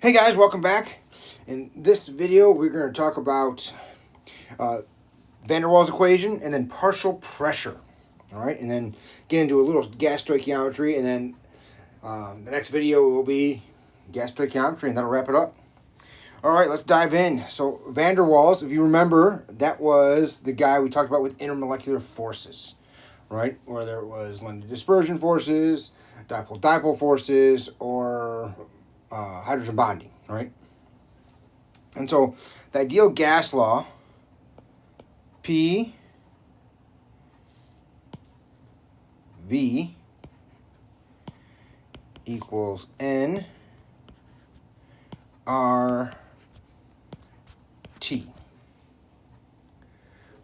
Hey guys, welcome back. In this video, we're going to talk about van der Waals equation and then partial pressure. All right, and then get into a little gas stoichiometry, and then the next video will be gas stoichiometry, and that'll wrap it up. All right, let's dive in. So van der Waals, if you remember, that was the guy we talked about with intermolecular forces, right? Whether it was London dispersion forces, dipole-dipole forces, or hydrogen bonding, right? And so the ideal gas law, P V equals N R T.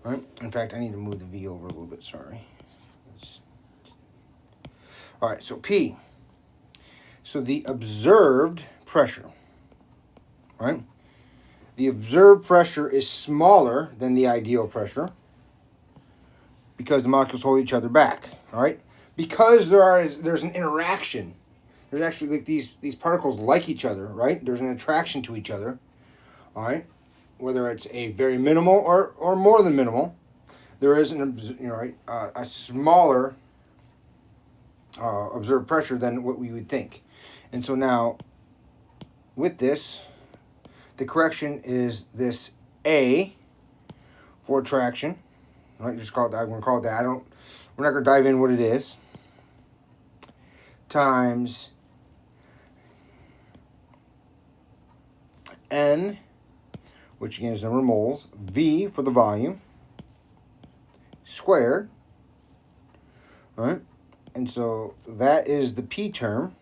Right? In fact, I need to move the V over a little bit, sorry. All right, so P. So the observed pressure, right? The observed pressure is smaller than the ideal pressure because the molecules hold each other back, all right? Because there's an interaction. There's actually like these particles like each other, right? There's an attraction to each other, all right? Whether it's a very minimal or more than minimal, there is a smaller observed pressure than what we would think. And so now, with this, the correction is this A for attraction. Right, just call it that. I'm going to call it that. We're not going to dive in what it is. Times N, which again is number of moles. V for the volume. Squared. All right, and so that is the P term.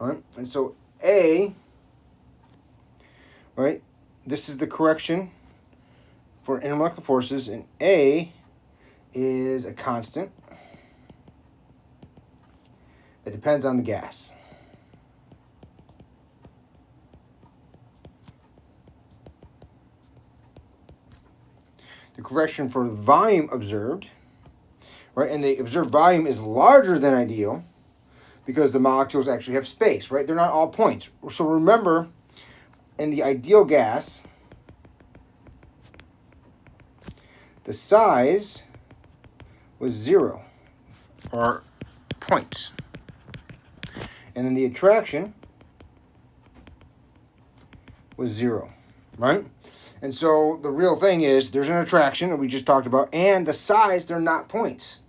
All right, and so A, right, this is the correction for intermolecular forces, and A is a constant that depends on the gas. The correction for the volume observed, right, and the observed volume is larger than ideal, because the molecules actually have space, right? They're not all points. So remember, in the ideal gas, the size was 0, or points. And then the attraction was 0, right? And so the real thing is there's an attraction that we just talked about, and the size, they're not points.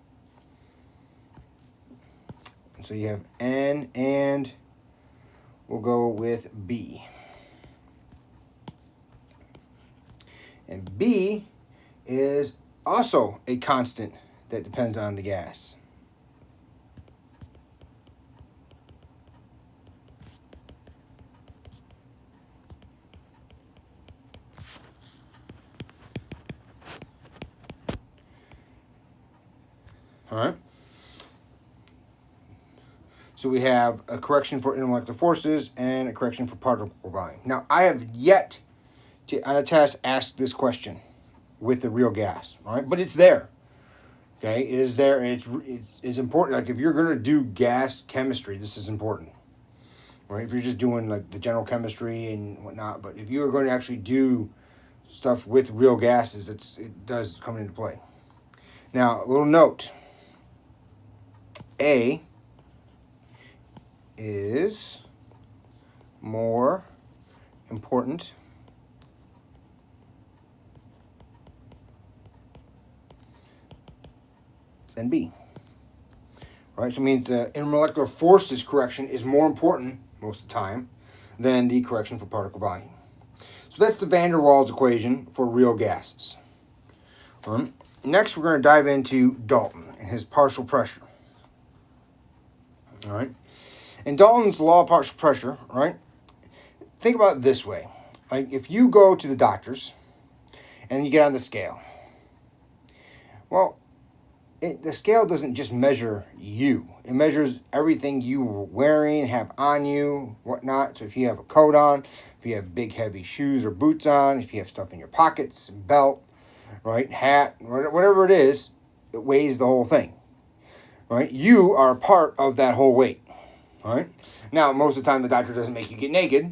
So you have N, and we'll go with B. And B is also a constant that depends on the gas. All right. So we have a correction for intermolecular forces and a correction for particle volume. Now, I have yet to, on a test, ask this question with the real gas, all right? But it's there, okay? It is there, and it's important. Like, if you're going to do gas chemistry, this is important, right? If you're just doing, like, the general chemistry and whatnot, but if you're going to actually do stuff with real gases, it does come into play. Now, a little note. A is more important than B. Right, so it means the intermolecular forces correction is more important most of the time than the correction for particle volume. So that's the van der Waals equation for real gases. Next, we're going to dive into Dalton and his partial pressure. All right. In Dalton's law of partial pressure, right, think about it this way. Like, if you go to the doctor's and you get on the scale, well, the scale doesn't just measure you. It measures everything you were wearing, have on you, whatnot. So if you have a coat on, if you have big, heavy shoes or boots on, if you have stuff in your pockets, belt, right, hat, whatever it is, it weighs the whole thing. Right? You are a part of that whole weight. All right. Now, most of the time, the doctor doesn't make you get naked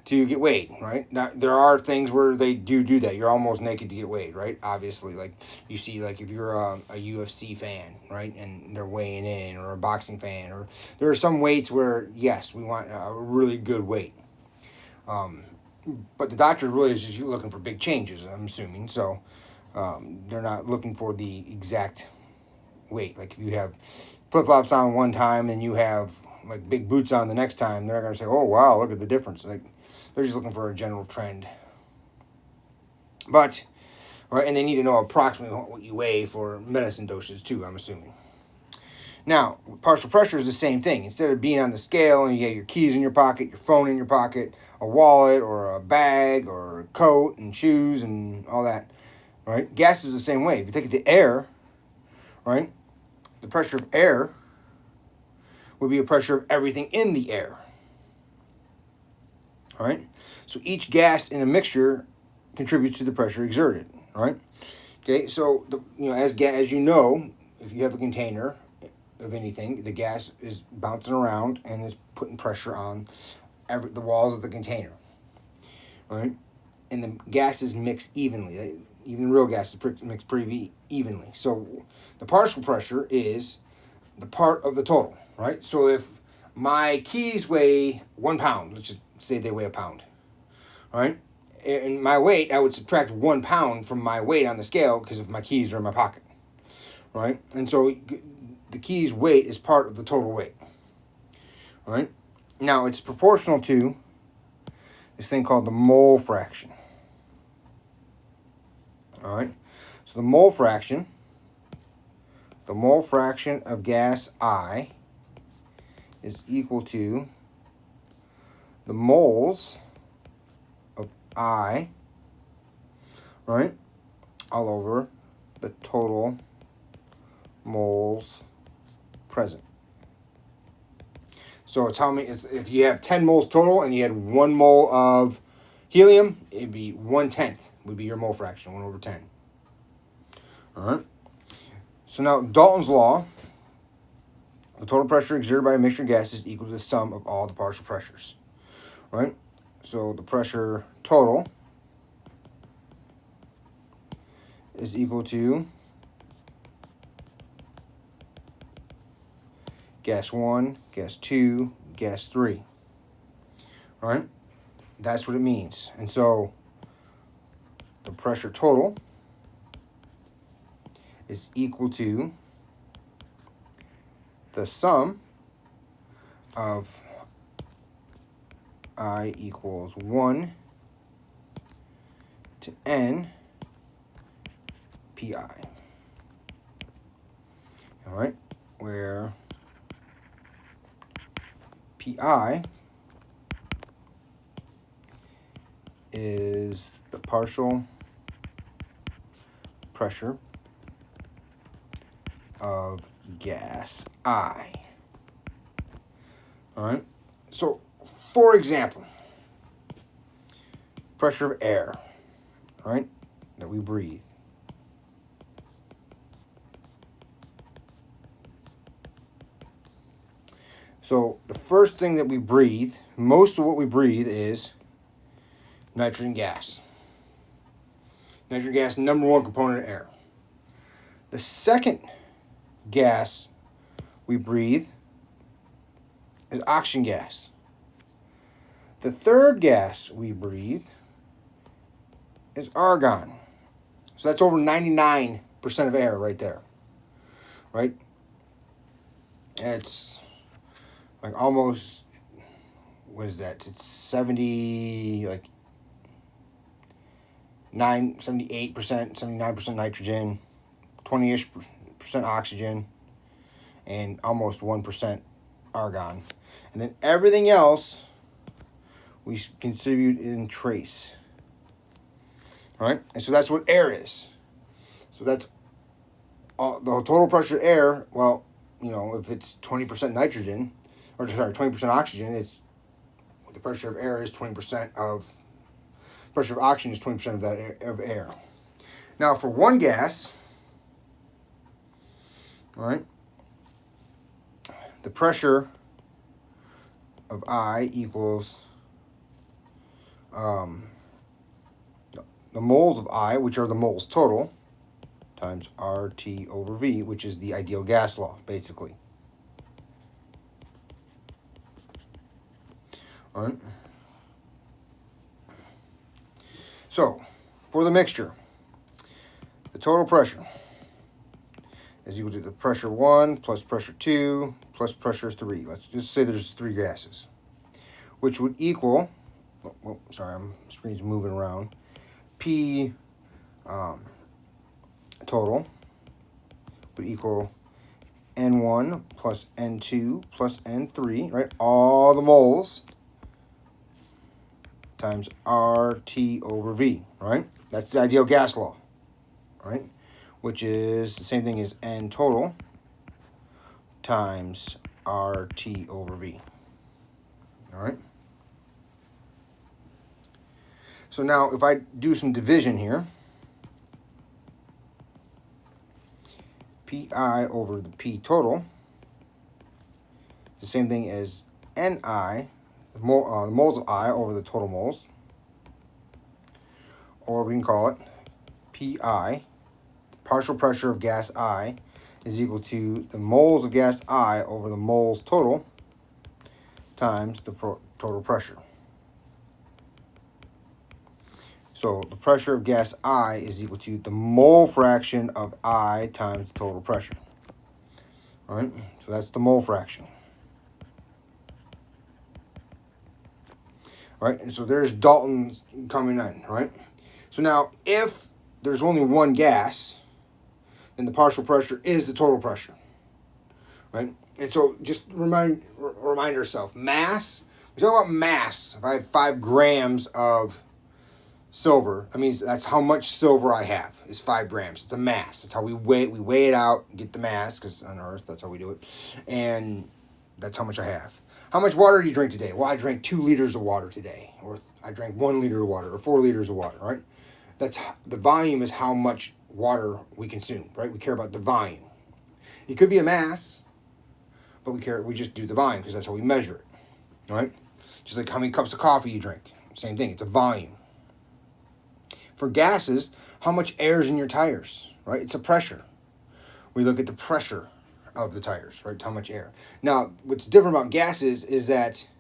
to get weighed, right? Now, there are things where they do that. You're almost naked to get weighed, right? Obviously, like you see, like if you're a UFC fan, right, and they're weighing in, or a boxing fan, or there are some weights where, yes, we want a really good weight. But the doctor really is just looking for big changes, I'm assuming. So they're not looking for the exact weight. Like if you have flip-flops on one time and you have like big boots on the next time, they're not going to say, oh, wow, look at the difference. Like they're just looking for a general trend. But, right, and they need to know approximately what you weigh for medicine doses too, I'm assuming. Now, partial pressure is the same thing. Instead of being on the scale and you have your keys in your pocket, your phone in your pocket, a wallet or a bag or a coat and shoes and all that, right? Gas is the same way. If you take the air, right, the pressure of air would be a pressure of everything in the air. All right? So each gas in a mixture contributes to the pressure exerted. All right? Okay, so as you know, if you have a container of anything, the gas is bouncing around and is putting pressure on the walls of the container. All right? And the gases mix evenly. Even real gases mix pretty evenly. So the partial pressure is the part of the total, right? So if my keys weigh 1 pound, let's just say they weigh a pound, all right? And my weight, I would subtract 1 pound from my weight on the scale because if my keys are in my pocket, right? And so the keys weight is part of the total weight, all right? Now it's proportional to this thing called the mole fraction, all right? So the mole fraction of gas I is equal to the moles of I, right, all over the total moles present. So it's how many, if you have 10 moles total and you had 1 mole of helium, it'd be 1/10 would be your mole fraction, 1/10. All right. So now Dalton's law, the total pressure exerted by a mixture of gases is equal to the sum of all the partial pressures. Right? So the pressure total is equal to gas 1, gas 2, gas 3. All right? That's what it means. And so the pressure total is equal to the sum of I equals 1 to N PI. All right, where PI is the partial pressure of gas I. All right, so for example, pressure of air, all right, that we breathe. So the first thing that we breathe, most of what we breathe is nitrogen gas. Nitrogen gas, number 1 component of air. The second gas we breathe is oxygen gas. The third gas we breathe is argon. So that's over 99% of air right there. Right? It's like almost, what is that? It's 78%, 79% nitrogen, 20-ish percent oxygen, and almost 1% argon. And then everything else we contribute in trace. All right? And so that's what air is. So that's the total pressure of air. Well, if it's 20% nitrogen, 20% oxygen, it's the pressure of air is 20% of pressure of oxygen is 20% of that of air. Now for one gas, all right, the pressure of I equals the moles of I, which are the moles total, times RT over V, which is the ideal gas law, basically. All right. So, for the mixture, the total pressure is equal to the pressure 1 plus pressure 2 plus pressure 3. Let's just say there's 3 gases, which would equal, sorry, my screen's moving around, P total would equal N1 plus N2 plus N3, right? All the moles times RT over V, right? That's the ideal gas law, right? Which is the same thing as N total times RT over V, all right? So now if I do some division here, Pi over the P total is the same thing as Ni, the moles of I over the total moles, or we can call it Pi, partial pressure of gas I, is equal to the moles of gas I over the moles total times the total pressure. So the pressure of gas I is equal to the mole fraction of I times the total pressure. All right, so that's the mole fraction. All right, and so there's Dalton coming in, right? So now if there's only one gas, then the partial pressure is the total pressure, right? And so just remind yourself, mass, we talk about mass. If I have 5 grams of silver, that means that's how much silver I have, is 5 grams. It's a mass. That's how we weigh it out, get the mass, because on Earth, that's how we do it. And that's how much I have. How much water do you drink today? Well, I drank 2 liters of water today. Or I drank 1 liter of water, or 4 liters of water, right? That's the volume is how much water we consume, right? We care about the volume. It could be a mass, but we just do the volume because that's how we measure it, all right? Just like how many cups of coffee you drink. Same thing, it's a volume. For gases, how much air is in your tires, right? It's a pressure. We look at the pressure of the tires, right? How much air. Now, what's different about gases is that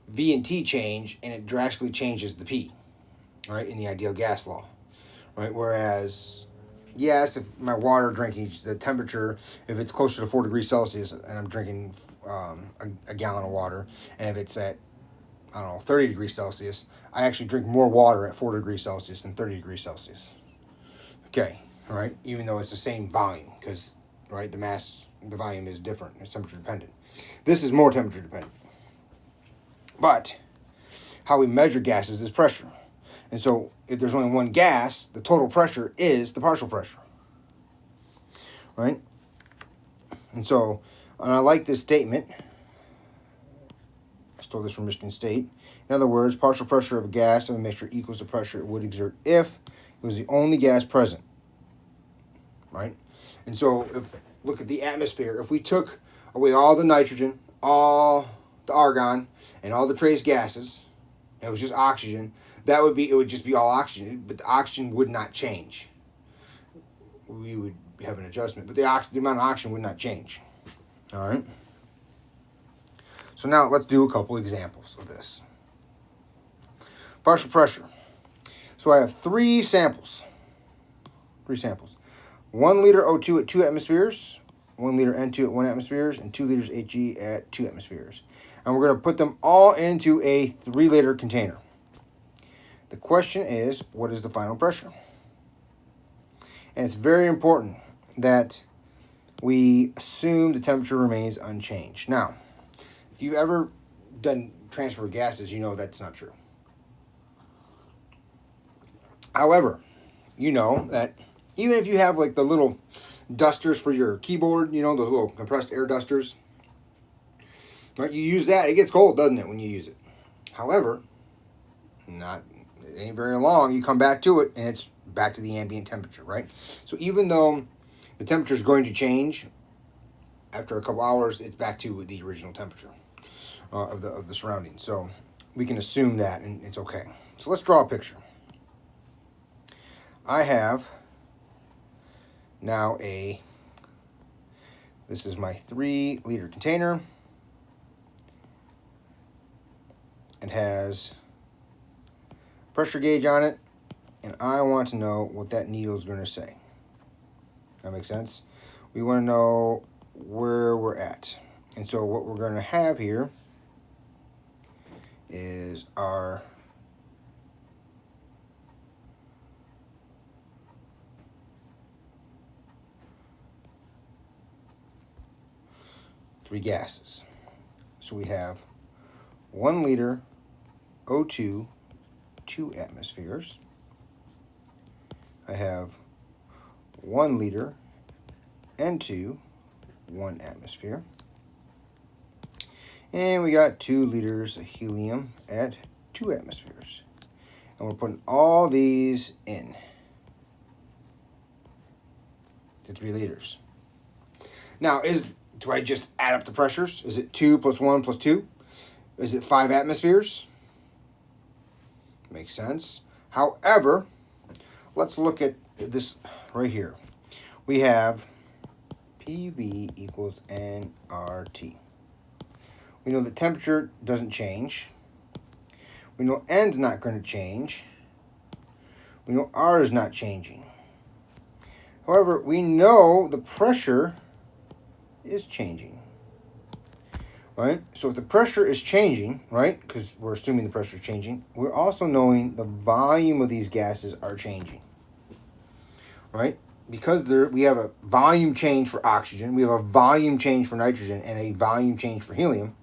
V and T change, and it drastically changes the P, right, in the ideal gas law, right? Whereas, yes, if my water drinking, the temperature, if it's closer to 4 degrees Celsius and I'm drinking a gallon of water, and if it's at, I don't know, 30 degrees Celsius, I actually drink more water at 4 degrees Celsius than 30 degrees Celsius. Okay, all right, even though it's the same volume, because, right, the volume is different. It's temperature dependent. This is more temperature dependent. But how we measure gases is pressure. And so if there's only one gas, the total pressure is the partial pressure, right? And so, and I like this statement. I stole this from Michigan State. In other words, partial pressure of a gas of a mixture equals the pressure it would exert if it was the only gas present, right? And so, look at the atmosphere. If we took away all the nitrogen, all the argon, and all the trace gases, it was just oxygen, it would just be all oxygen, but the oxygen would not change. We would have an adjustment, but the amount of oxygen would not change. All right? So now let's do a couple examples of this. Partial pressure. So I have 3 samples. 1 liter O2 at 2 atmospheres, 1 liter N2 at 1 atmospheres, and 2 liters Hg at 2 atmospheres. And we're going to put them all into a 3-liter container. The question is, what is the final pressure? And it's very important that we assume the temperature remains unchanged. Now, if you've ever done transfer of gases, you know that's not true. However, you know that even if you have like the little dusters for your keyboard, you know, those little compressed air dusters, right? You use that, it gets cold, doesn't it, when you use it? However, it ain't very long, you come back to it, and it's back to the ambient temperature, right? So even though the temperature is going to change, after a couple hours, it's back to the original temperature. of the surroundings. So we can assume that, and it's okay. So let's draw a picture. I have now this is my 3-liter container. It has a pressure gauge on it, and I want to know what that needle is going to say. That makes sense? We want to know where we're at. And so what we're going to have here is our three gases. So we have 1 liter O2, 2 atmospheres. I have 1 liter N2, 1 atmosphere. And we got 2 liters of helium at 2 atmospheres. And we're putting all these in to 3 liters. Now, do I just add up the pressures? Is it 2 plus 1 plus 2? Is it 5 atmospheres? Makes sense. However, let's look at this right here. We have PV equals nRT. We know the temperature doesn't change. We know N's not going to change. We know R is not changing. However, we know the pressure is changing. Right? So if the pressure is changing, right, because we're assuming the pressure is changing, we're also knowing the volume of these gases are changing. Right? Because we have a volume change for oxygen, we have a volume change for nitrogen, and a volume change for helium,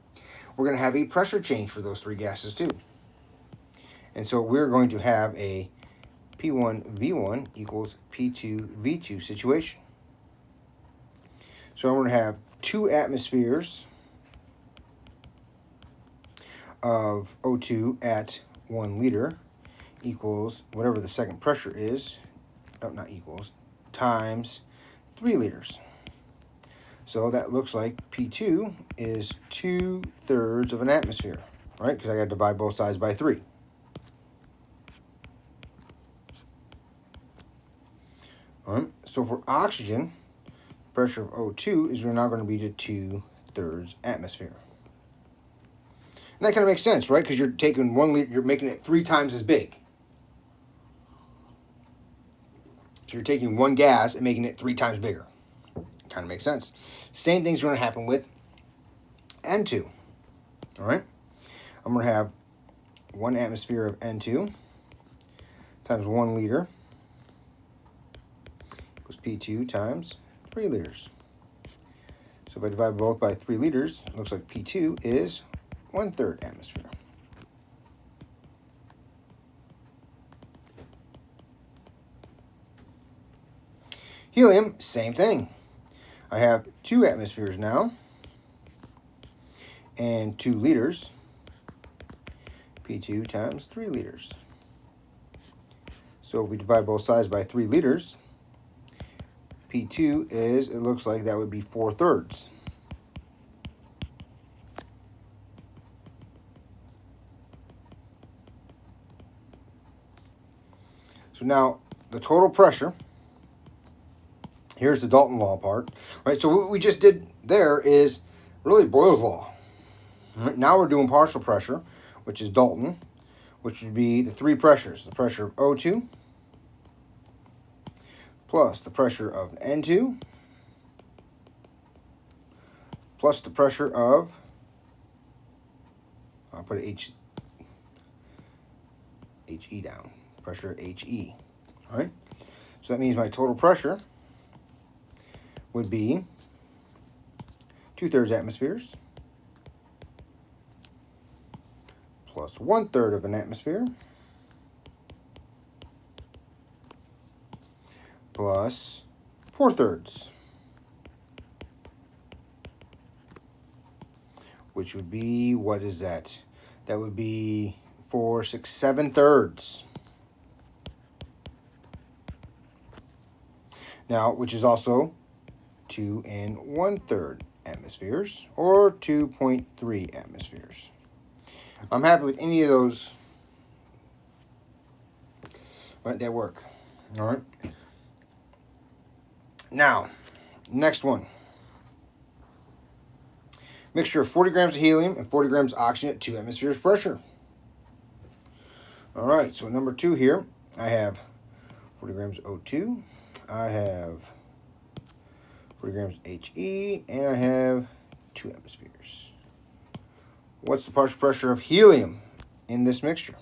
we're going to have a pressure change for those 3 gases too. And so we're going to have a P1V1 equals P2V2 situation. So I'm going to have 2 atmospheres of O2 at 1 liter equals whatever the second pressure is, not equals, times 3 liters. So that looks like P2 is 2/3 of an atmosphere, right? Because I got to divide both sides by 3. All right. So for oxygen, pressure of O2 is now going to be to 2/3 atmosphere. And that kind of makes sense, right? Because you're taking 1 liter, you're making it 3 times as big. So you're taking 1 gas and making it 3 times bigger. Kind of makes sense. Same thing's going to happen with N2. All right? I'm going to have 1 atmosphere of N2 times 1 liter equals P2 times 3 liters. So if I divide both by 3 liters, it looks like P2 is 1/3 atmosphere. Helium, same thing. I have 2 atmospheres now and 2 liters. P2 times 3 liters. So if we divide both sides by 3 liters, P2 is, it looks like that would be 4/3. So now the total pressure, here's the Dalton law part, right? So what we just did there is really Boyle's law. Right? Now we're doing partial pressure, which is Dalton, which would be the 3 pressures. The pressure of O2 plus the pressure of N2 plus the pressure of, I'll put HE down, pressure of HE. All right? So that means my total pressure would be 2/3 atmospheres plus 1/3 of an atmosphere plus 4/3, which would be, what is that? That would be 4, 6, 7/3. Now, which is also 2 1/3 atmospheres or 2.3 atmospheres. I'm happy with any of those. Right, that work. All right. Now, next one. Mixture of 40 grams of helium and 40 grams of oxygen at 2 atmospheres pressure. All right, so number 2 here, I have 40 grams of O2. I have 40 grams of HE, and I have 2 atmospheres. What's the partial pressure of helium in this mixture?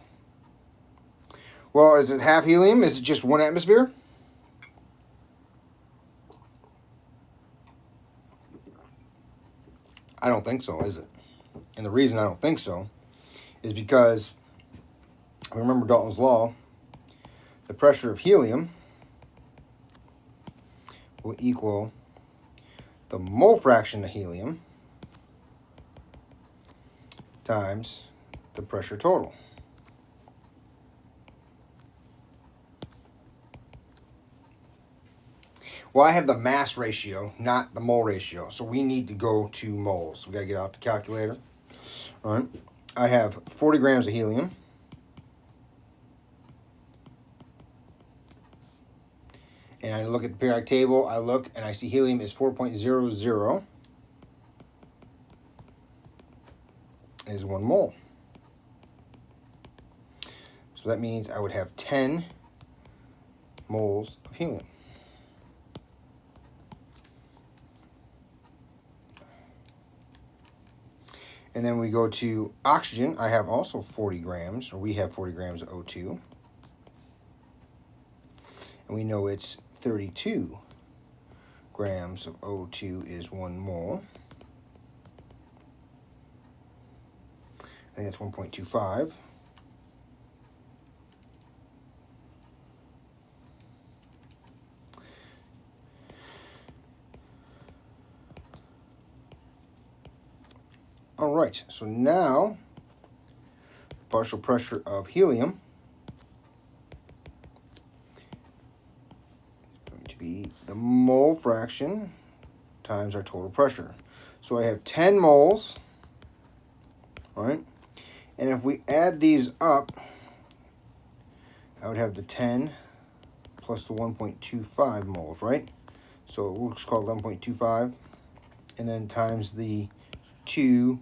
Well, is it half helium? Is it just 1 atmosphere? I don't think so, is it? And the reason I don't think so is because, remember Dalton's law, the pressure of helium will equal the mole fraction of helium times the pressure total. Well, I have the mass ratio, not the mole ratio. So we need to go to moles. We got to get out the calculator. All right. I have 40 grams of helium. And I look at the periodic table. I look and I see helium is 4.00 is 1 mole. So that means I would have 10 moles of helium. And then we go to oxygen. I have also 40 grams, or we have 40 grams of O2. And we know it's 32 grams of O2 is 1 mole. I think that's 1.25. All right, so now the partial pressure of helium is going to be the mole fraction times our total pressure. So I have 10 moles, all right? And if we add these up, I would have the 10 plus the 1.25 moles, right? So we'll just call it 11.25, and then times the 2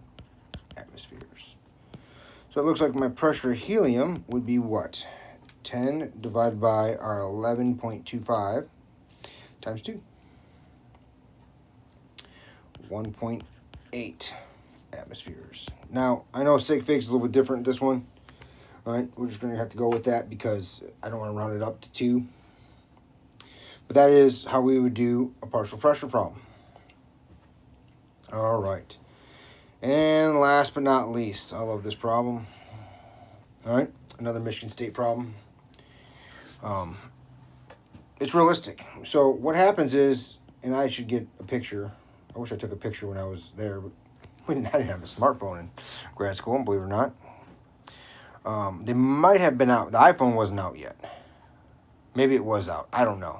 atmospheres. So it looks like my pressure of helium would be what? 10 divided by our 11.25 times 2. 1.8 atmospheres. Now, I know sig fig's a little bit different, this one. All right, we're just going to have to go with that because I don't want to round it up to 2. But that is how we would do a partial pressure problem. All right. And last but not least, I love this problem. All right, another Michigan State problem. It's realistic. So what happens is, and I should get a picture. I wish I took a picture when I was there, but I didn't have a smartphone in grad school, believe it or not. They might have been out. The iPhone wasn't out yet. Maybe it was out. I don't know.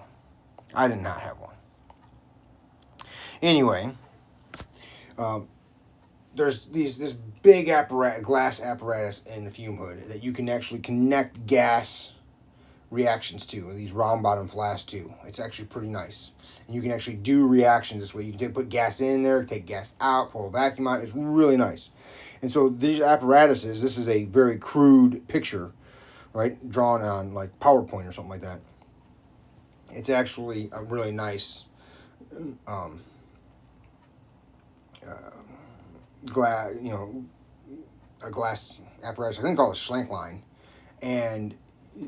I did not have one. Anyway, there's this big glass apparatus in the fume hood that you can actually connect gas reactions to, these round bottom flasks too. It's actually pretty nice. And you can actually do reactions this way. You can put gas in there, take gas out, pull a vacuum out. It's really nice. And so these apparatuses, this is a very crude picture, right, drawn on like PowerPoint or something like that. It's actually a really nice glass, a glass apparatus. I think called a schlank line, and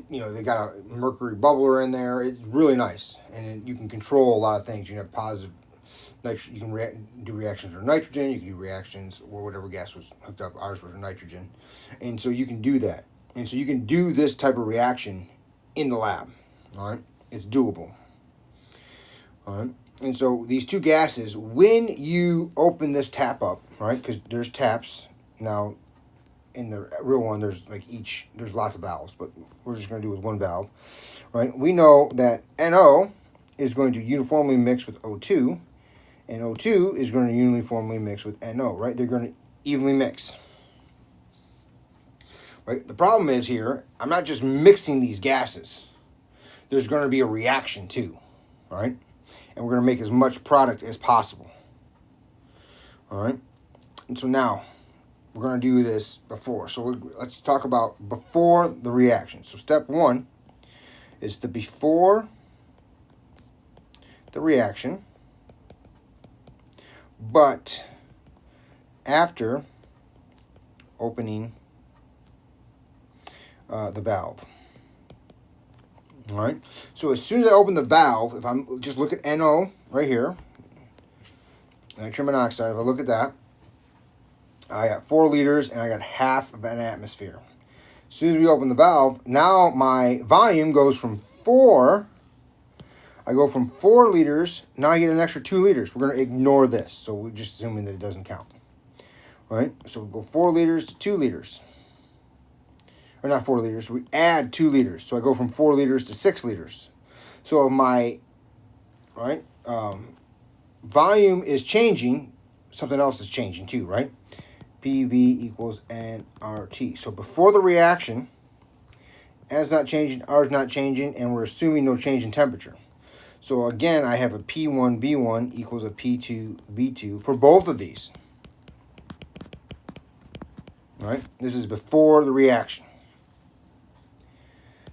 they got a mercury bubbler in there. It's really nice, and you can control a lot of things. You can have positive nitrogen. You can do reactions with nitrogen. You can do reactions or whatever gas was hooked up. Ours was nitrogen, and so you can do that. And so you can do this type of reaction in the lab. All right, it's doable. All right. And so these two gases, when you open this tap up, right, because there's taps now. In the real one, there's lots of valves, but we're just going to do with one valve, right? We know that NO is going to uniformly mix with O2, And O2 is going to uniformly mix with NO, right? They're going to evenly mix. Right? The problem is here, I'm not just mixing these gases. There's going to be a reaction too, right? And we're going to make as much product as possible. All right? And so now, we're going to do this before. So let's talk about before the reaction. So step one is the before the reaction, but after opening the valve. All right. So as soon as I open the valve, if I'm just look at NO right here, nitrogen monoxide, if I look at that, I got 4 liters and I got half of an atmosphere. As soon as we open the valve, now my volume goes from 4. I go from 4 liters, now I get an extra 2 liters. We're going to ignore this, so we're just assuming that it doesn't count. All right, so we go 4 liters to 2 liters. Or not 4 liters, we add 2 liters. So I go from 4 liters to 6 liters. So my volume is changing, something else is changing too, right? PV equals nRT. So before the reaction, N's not changing, R's not changing, and we're assuming no change in temperature. So again, I have a P1V1 equals a P2V2 for both of these. All right, this is before the reaction.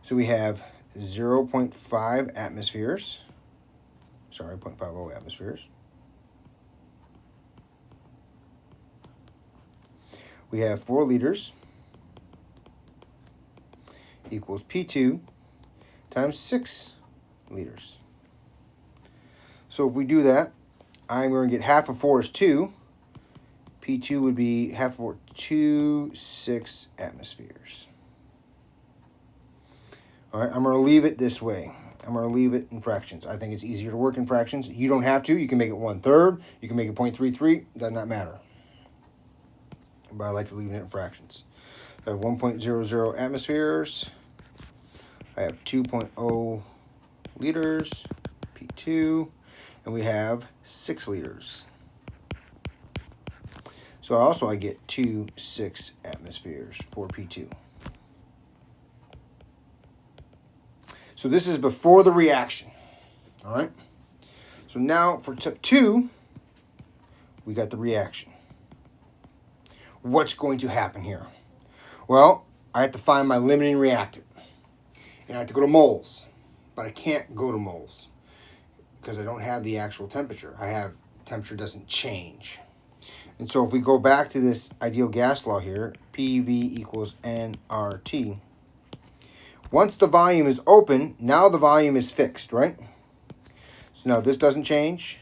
So we have 0.5 atmospheres. Sorry, 0.50 atmospheres. We have 4 liters equals P2 times 6 liters. So if we do that, I'm going to get half of 4 is 2. P2 would be half of 4, 6 atmospheres. All right, I'm going to leave it this way. I'm going to leave it in fractions. I think it's easier to work in fractions. You don't have to. You can make it 1/3. You can make it 0.33. Does not matter. But I like to leave it in fractions. I have 1.00 atmospheres. I have 2.0 liters, P2, and we have 6 liters. So I get 6 atmospheres for P2. So this is before the reaction. All right. So now for step 2, we got the reaction. What's going to happen here? Well, I have to find my limiting reactant. And I have to go to moles. But I can't go to moles because I don't have the actual temperature. Temperature doesn't change. And so if we go back to this ideal gas law here, PV equals nRT. Once the volume is open, now the volume is fixed, right? So now this doesn't change,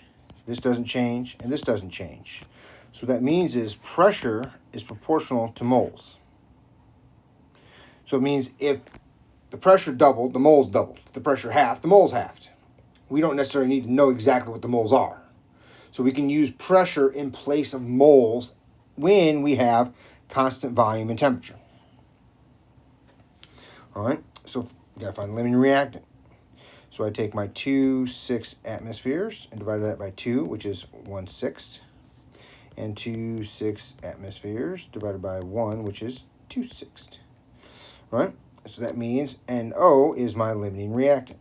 this doesn't change, and this doesn't change. So that means is pressure is proportional to moles. So it means if the pressure doubled, the moles doubled. If the pressure halved, the moles halved. We don't necessarily need to know exactly what the moles are. So we can use pressure in place of moles when we have constant volume and temperature. All right, so we gotta find the limiting reactant. So I take my 6 atmospheres and divide that by 2, which is 1/6. And 6 atmospheres divided by 1, which is 2/6. Right? So that means NO is my limiting reactant.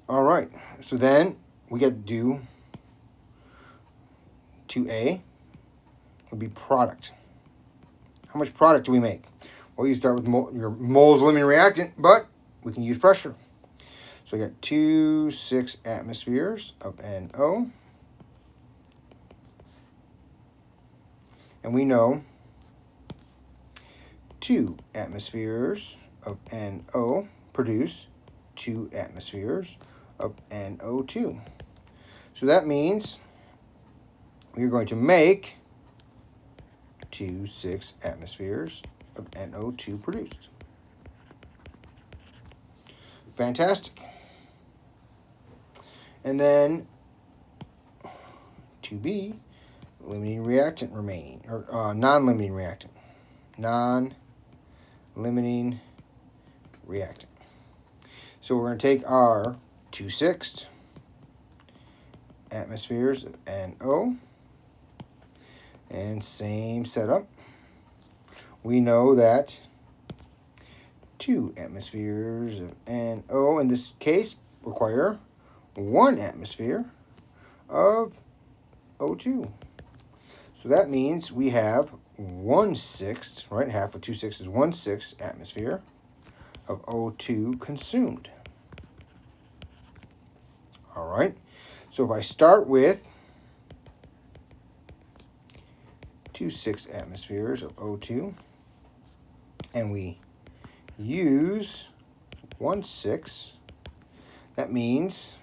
All right. So then we got to do 2A would be product. How much product do we make? Well, you start with your moles limiting reactant, but we can use pressure. So we got 6 atmospheres of NO. And we know 2 atmospheres of NO produce 2 atmospheres of NO2. So that means we're going to make 6 atmospheres of NO2 produced. Fantastic. And then 2B, limiting reactant remaining, or non-limiting reactant. Non-limiting reactant. So we're going to take our 2/6 atmospheres of NO. And same setup. We know that 2 atmospheres of NO in this case require 1 atmosphere of O2. So that means we have 1/6, right? Half of 2/6 is 1/6 atmosphere of O2 consumed. All right. So if I start with 2/6 atmospheres of O2 and we use 1/6, that means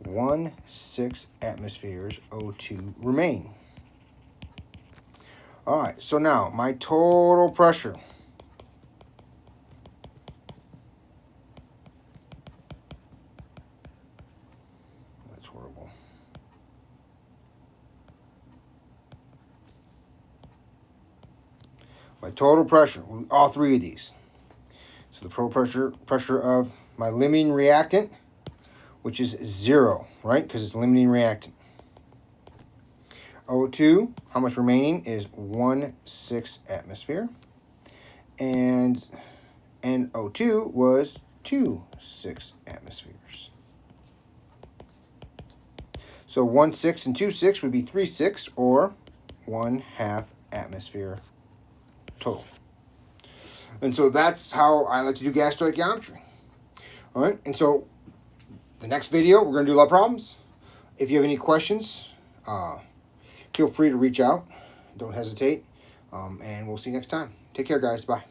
1/6 atmospheres O2 remain. All right, so now my total pressure. That's horrible. My total pressure, all 3 of these. So the total pressure of my limiting reactant, which is 0, right? Because it's limiting reactant. O2, how much remaining is 1/6 atmosphere. And NO2 was 2/6 atmospheres. So 1/6 and 2/6 would be 3/6, or 1/2 atmosphere total. And so that's how I like to do gas stoichiometry. All right, and so the next video, we're going to do a lot of problems. If you have any questions, feel free to reach out. Don't hesitate. And we'll see you next time. Take care, guys. Bye.